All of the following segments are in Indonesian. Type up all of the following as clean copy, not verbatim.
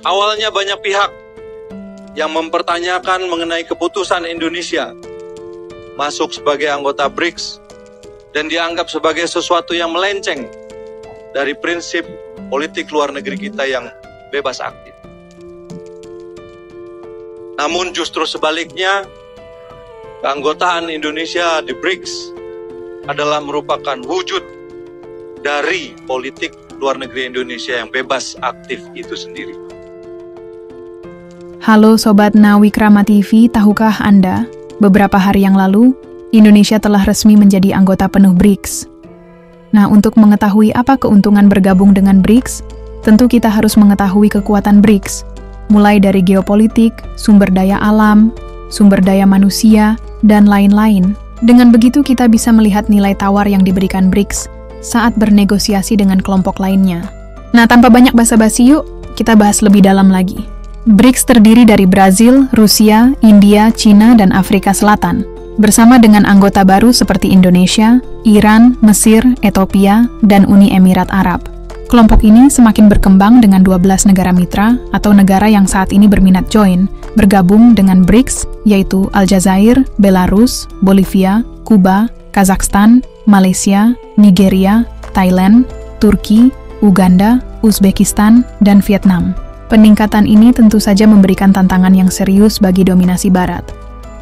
Awalnya banyak pihak yang mempertanyakan mengenai keputusan Indonesia masuk sebagai anggota BRICS dan dianggap sebagai sesuatu yang melenceng dari prinsip politik luar negeri kita yang bebas aktif. Namun justru sebaliknya, keanggotaan Indonesia di BRICS adalah merupakan wujud dari politik luar negeri Indonesia yang bebas aktif itu sendiri. Halo Sobat Nawikrama TV, tahukah Anda, beberapa hari yang lalu, Indonesia telah resmi menjadi anggota penuh BRICS. Nah, untuk mengetahui apa keuntungan bergabung dengan BRICS, tentu kita harus mengetahui kekuatan BRICS, mulai dari geopolitik, sumber daya alam, sumber daya manusia, dan lain-lain. Dengan begitu kita bisa melihat nilai tawar yang diberikan BRICS saat bernegosiasi dengan kelompok lainnya. Nah, tanpa banyak basa-basi yuk, kita bahas lebih dalam lagi. BRICS terdiri dari Brazil, Rusia, India, Cina, dan Afrika Selatan, bersama dengan anggota baru seperti Indonesia, Iran, Mesir, Ethiopia, dan Uni Emirat Arab. Kelompok ini semakin berkembang dengan 12 negara mitra atau negara yang saat ini berminat join, bergabung dengan BRICS, yaitu Aljazair, Belarus, Bolivia, Kuba, Kazakhstan, Malaysia, Nigeria, Thailand, Turki, Uganda, Uzbekistan, dan Vietnam. Peningkatan ini tentu saja memberikan tantangan yang serius bagi dominasi Barat,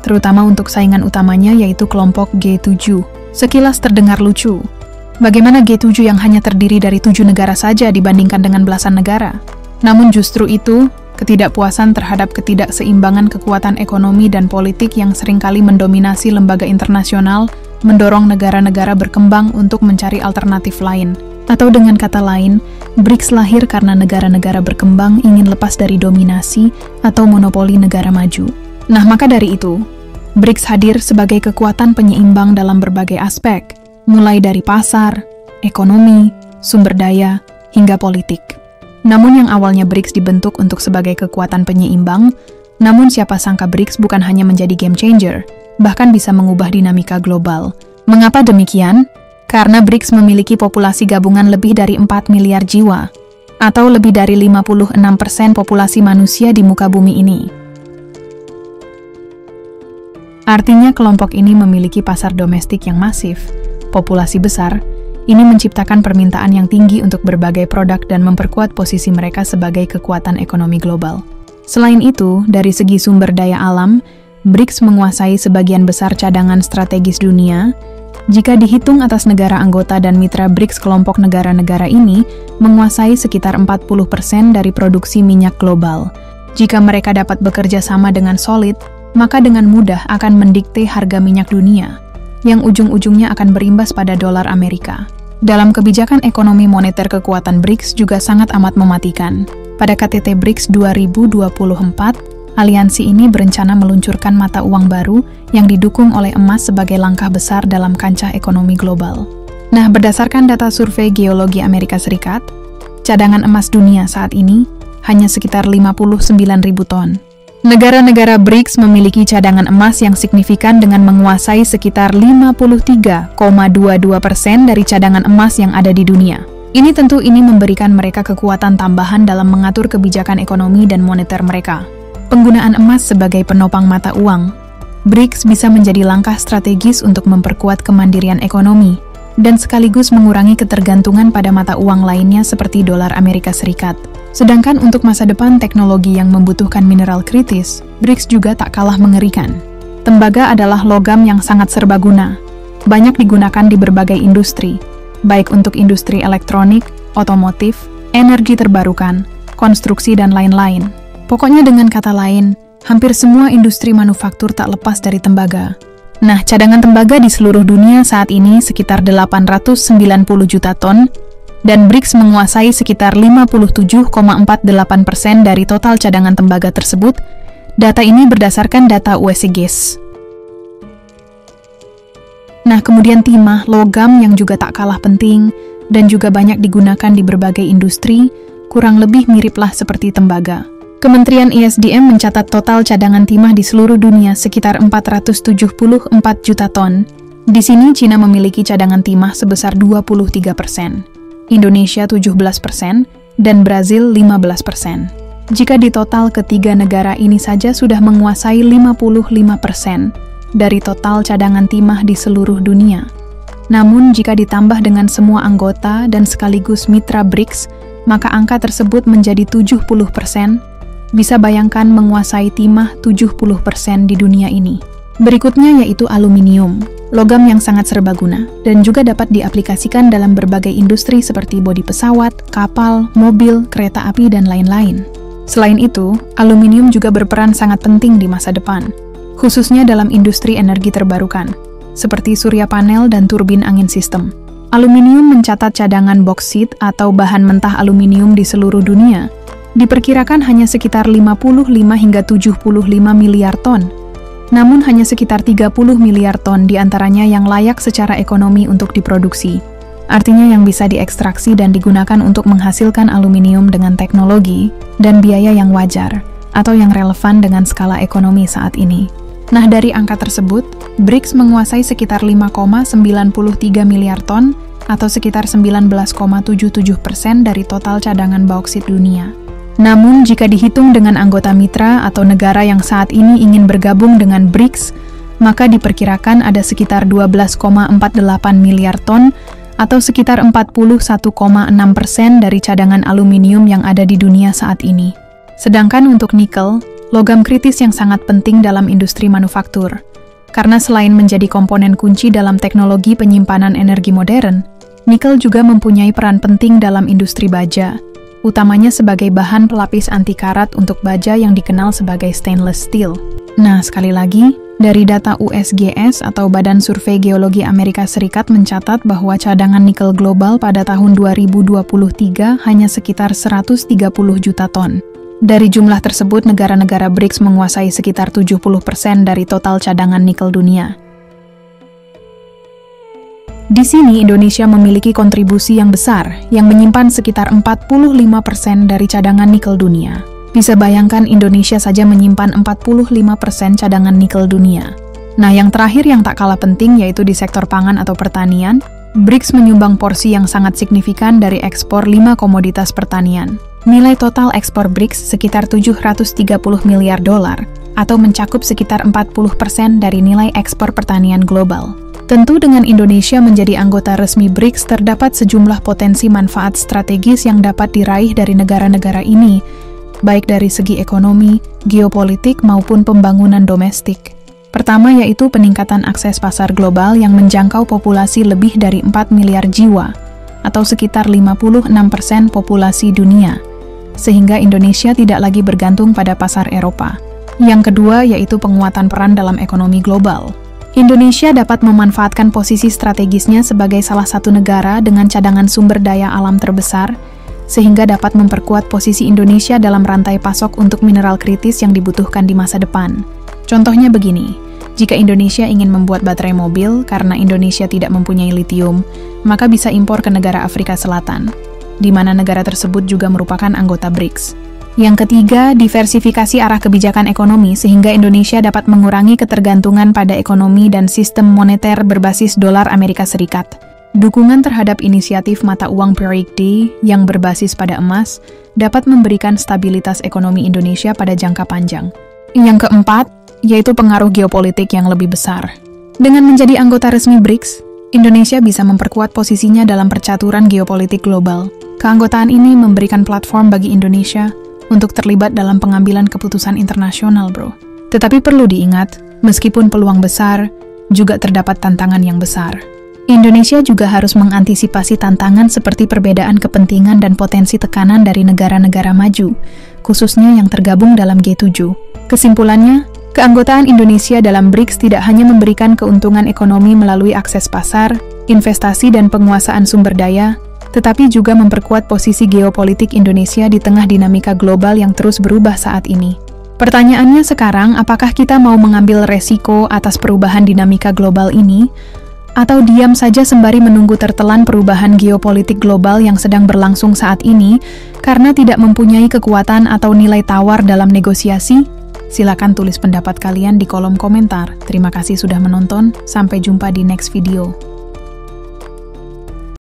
terutama untuk saingan utamanya yaitu kelompok G7. Sekilas terdengar lucu. Bagaimana G7 yang hanya terdiri dari 7 negara saja dibandingkan dengan belasan negara? Namun justru itu, ketidakpuasan terhadap ketidakseimbangan kekuatan ekonomi dan politik yang seringkali mendominasi lembaga internasional mendorong negara-negara berkembang untuk mencari alternatif lain. Atau dengan kata lain, BRICS lahir karena negara-negara berkembang ingin lepas dari dominasi atau monopoli negara maju. Nah, maka dari itu, BRICS hadir sebagai kekuatan penyeimbang dalam berbagai aspek, mulai dari pasar, ekonomi, sumber daya, hingga politik. Namun yang awalnya BRICS dibentuk untuk sebagai kekuatan penyeimbang, namun siapa sangka BRICS bukan hanya menjadi game changer, bahkan bisa mengubah dinamika global. Mengapa demikian? Karena BRICS memiliki populasi gabungan lebih dari 4 miliar jiwa, atau lebih dari 56% populasi manusia di muka bumi ini. Artinya kelompok ini memiliki pasar domestik yang masif, populasi besar, ini menciptakan permintaan yang tinggi untuk berbagai produk dan memperkuat posisi mereka sebagai kekuatan ekonomi global. Selain itu, dari segi sumber daya alam, BRICS menguasai sebagian besar cadangan strategis dunia. Jika dihitung atas negara anggota dan mitra BRICS, kelompok negara-negara ini menguasai sekitar 40% dari produksi minyak global. Jika mereka dapat bekerja sama dengan solid, maka dengan mudah akan mendikte harga minyak dunia, yang ujung-ujungnya akan berimbas pada dolar Amerika. Dalam kebijakan ekonomi moneter, kekuatan BRICS juga sangat amat mematikan. Pada KTT BRICS 2024, aliansi ini berencana meluncurkan mata uang baru yang didukung oleh emas sebagai langkah besar dalam kancah ekonomi global. Nah, berdasarkan data survei Geologi Amerika Serikat, cadangan emas dunia saat ini hanya sekitar 59.000 ton. Negara-negara BRICS memiliki cadangan emas yang signifikan dengan menguasai sekitar 53,22% dari cadangan emas yang ada di dunia. Ini memberikan mereka kekuatan tambahan dalam mengatur kebijakan ekonomi dan moneter mereka. Penggunaan emas sebagai penopang mata uang, BRICS bisa menjadi langkah strategis untuk memperkuat kemandirian ekonomi dan sekaligus mengurangi ketergantungan pada mata uang lainnya seperti dolar Amerika Serikat. Sedangkan untuk masa depan teknologi yang membutuhkan mineral kritis, BRICS juga tak kalah mengerikan. Tembaga adalah logam yang sangat serbaguna, banyak digunakan di berbagai industri, baik untuk industri elektronik, otomotif, energi terbarukan, konstruksi, dan lain-lain. Pokoknya dengan kata lain, hampir semua industri manufaktur tak lepas dari tembaga. Nah, cadangan tembaga di seluruh dunia saat ini sekitar 890 juta ton, dan BRICS menguasai sekitar 57,48% dari total cadangan tembaga tersebut. Data ini berdasarkan data USGS. Nah, kemudian timah, logam yang juga tak kalah penting, dan juga banyak digunakan di berbagai industri, kurang lebih miriplah seperti tembaga. Kementerian ISDM mencatat total cadangan timah di seluruh dunia sekitar 474 juta ton. Di sini Cina memiliki cadangan timah sebesar 23%, Indonesia 17%, dan Brazil 15%. Jika di total ketiga negara ini saja sudah menguasai 55% dari total cadangan timah di seluruh dunia. Namun jika ditambah dengan semua anggota dan sekaligus mitra BRICS, maka angka tersebut menjadi 70%. Bisa bayangkan menguasai timah 70% di dunia ini. Berikutnya yaitu aluminium, logam yang sangat serbaguna dan juga dapat diaplikasikan dalam berbagai industri seperti bodi pesawat, kapal, mobil, kereta api, dan lain-lain. Selain itu, aluminium juga berperan sangat penting di masa depan, khususnya dalam industri energi terbarukan, seperti surya panel dan turbin angin sistem. Aluminium mencatat cadangan boksit atau bahan mentah aluminium di seluruh dunia, diperkirakan hanya sekitar 55 hingga 75 miliar ton. Namun hanya sekitar 30 miliar ton diantaranya yang layak secara ekonomi untuk diproduksi. Artinya yang bisa diekstraksi dan digunakan untuk menghasilkan aluminium dengan teknologi dan biaya yang wajar, atau yang relevan dengan skala ekonomi saat ini. Nah, dari angka tersebut, BRICS menguasai sekitar 5,93 miliar ton, atau sekitar 19,77% dari total cadangan bauksit dunia. Namun, jika dihitung dengan anggota mitra atau negara yang saat ini ingin bergabung dengan BRICS, maka diperkirakan ada sekitar 12,48 miliar ton atau sekitar 41,6% dari cadangan aluminium yang ada di dunia saat ini. Sedangkan untuk nikel, logam kritis yang sangat penting dalam industri manufaktur. Karena selain menjadi komponen kunci dalam teknologi penyimpanan energi modern, nikel juga mempunyai peran penting dalam industri baja, utamanya sebagai bahan pelapis anti karat untuk baja yang dikenal sebagai stainless steel. Nah, sekali lagi, dari data USGS atau Badan Survei Geologi Amerika Serikat mencatat bahwa cadangan nikel global pada tahun 2023 hanya sekitar 130 juta ton. Dari jumlah tersebut, negara-negara BRICS menguasai sekitar 70% dari total cadangan nikel dunia. Di sini, Indonesia memiliki kontribusi yang besar, yang menyimpan sekitar 45% dari cadangan nikel dunia. Bisa bayangkan Indonesia saja menyimpan 45% cadangan nikel dunia. Nah, yang terakhir yang tak kalah penting yaitu di sektor pangan atau pertanian, BRICS menyumbang porsi yang sangat signifikan dari ekspor 5 komoditas pertanian. Nilai total ekspor BRICS sekitar 730 miliar dolar, atau mencakup sekitar 40% dari nilai ekspor pertanian global. Tentu dengan Indonesia menjadi anggota resmi BRICS terdapat sejumlah potensi manfaat strategis yang dapat diraih dari negara-negara ini, baik dari segi ekonomi, geopolitik maupun pembangunan domestik. Pertama yaitu peningkatan akses pasar global yang menjangkau populasi lebih dari 4 miliar jiwa, atau sekitar 56% populasi dunia, sehingga Indonesia tidak lagi bergantung pada pasar Eropa. Yang kedua yaitu penguatan peran dalam ekonomi global. Indonesia dapat memanfaatkan posisi strategisnya sebagai salah satu negara dengan cadangan sumber daya alam terbesar, sehingga dapat memperkuat posisi Indonesia dalam rantai pasok untuk mineral kritis yang dibutuhkan di masa depan. Contohnya begini, jika Indonesia ingin membuat baterai mobil karena Indonesia tidak mempunyai litium, maka bisa impor ke negara Afrika Selatan, di mana negara tersebut juga merupakan anggota BRICS. Yang ketiga, diversifikasi arah kebijakan ekonomi sehingga Indonesia dapat mengurangi ketergantungan pada ekonomi dan sistem moneter berbasis dolar Amerika Serikat. Dukungan terhadap inisiatif mata uang Perikdi yang berbasis pada emas dapat memberikan stabilitas ekonomi Indonesia pada jangka panjang. Yang keempat, yaitu pengaruh geopolitik yang lebih besar. Dengan menjadi anggota resmi BRICS, Indonesia bisa memperkuat posisinya dalam percaturan geopolitik global. Keanggotaan ini memberikan platform bagi Indonesia untuk terlibat dalam pengambilan keputusan internasional, bro. Tetapi perlu diingat, meskipun peluang besar, juga terdapat tantangan yang besar. Indonesia juga harus mengantisipasi tantangan seperti perbedaan kepentingan dan potensi tekanan dari negara-negara maju, khususnya yang tergabung dalam G7. Kesimpulannya, keanggotaan Indonesia dalam BRICS tidak hanya memberikan keuntungan ekonomi melalui akses pasar, investasi dan penguasaan sumber daya, tetapi juga memperkuat posisi geopolitik Indonesia di tengah dinamika global yang terus berubah saat ini. Pertanyaannya sekarang, apakah kita mau mengambil resiko atas perubahan dinamika global ini, atau diam saja sembari menunggu tertelan perubahan geopolitik global yang sedang berlangsung saat ini karena tidak mempunyai kekuatan atau nilai tawar dalam negosiasi? Silakan tulis pendapat kalian di kolom komentar. Terima kasih sudah menonton, sampai jumpa di next video.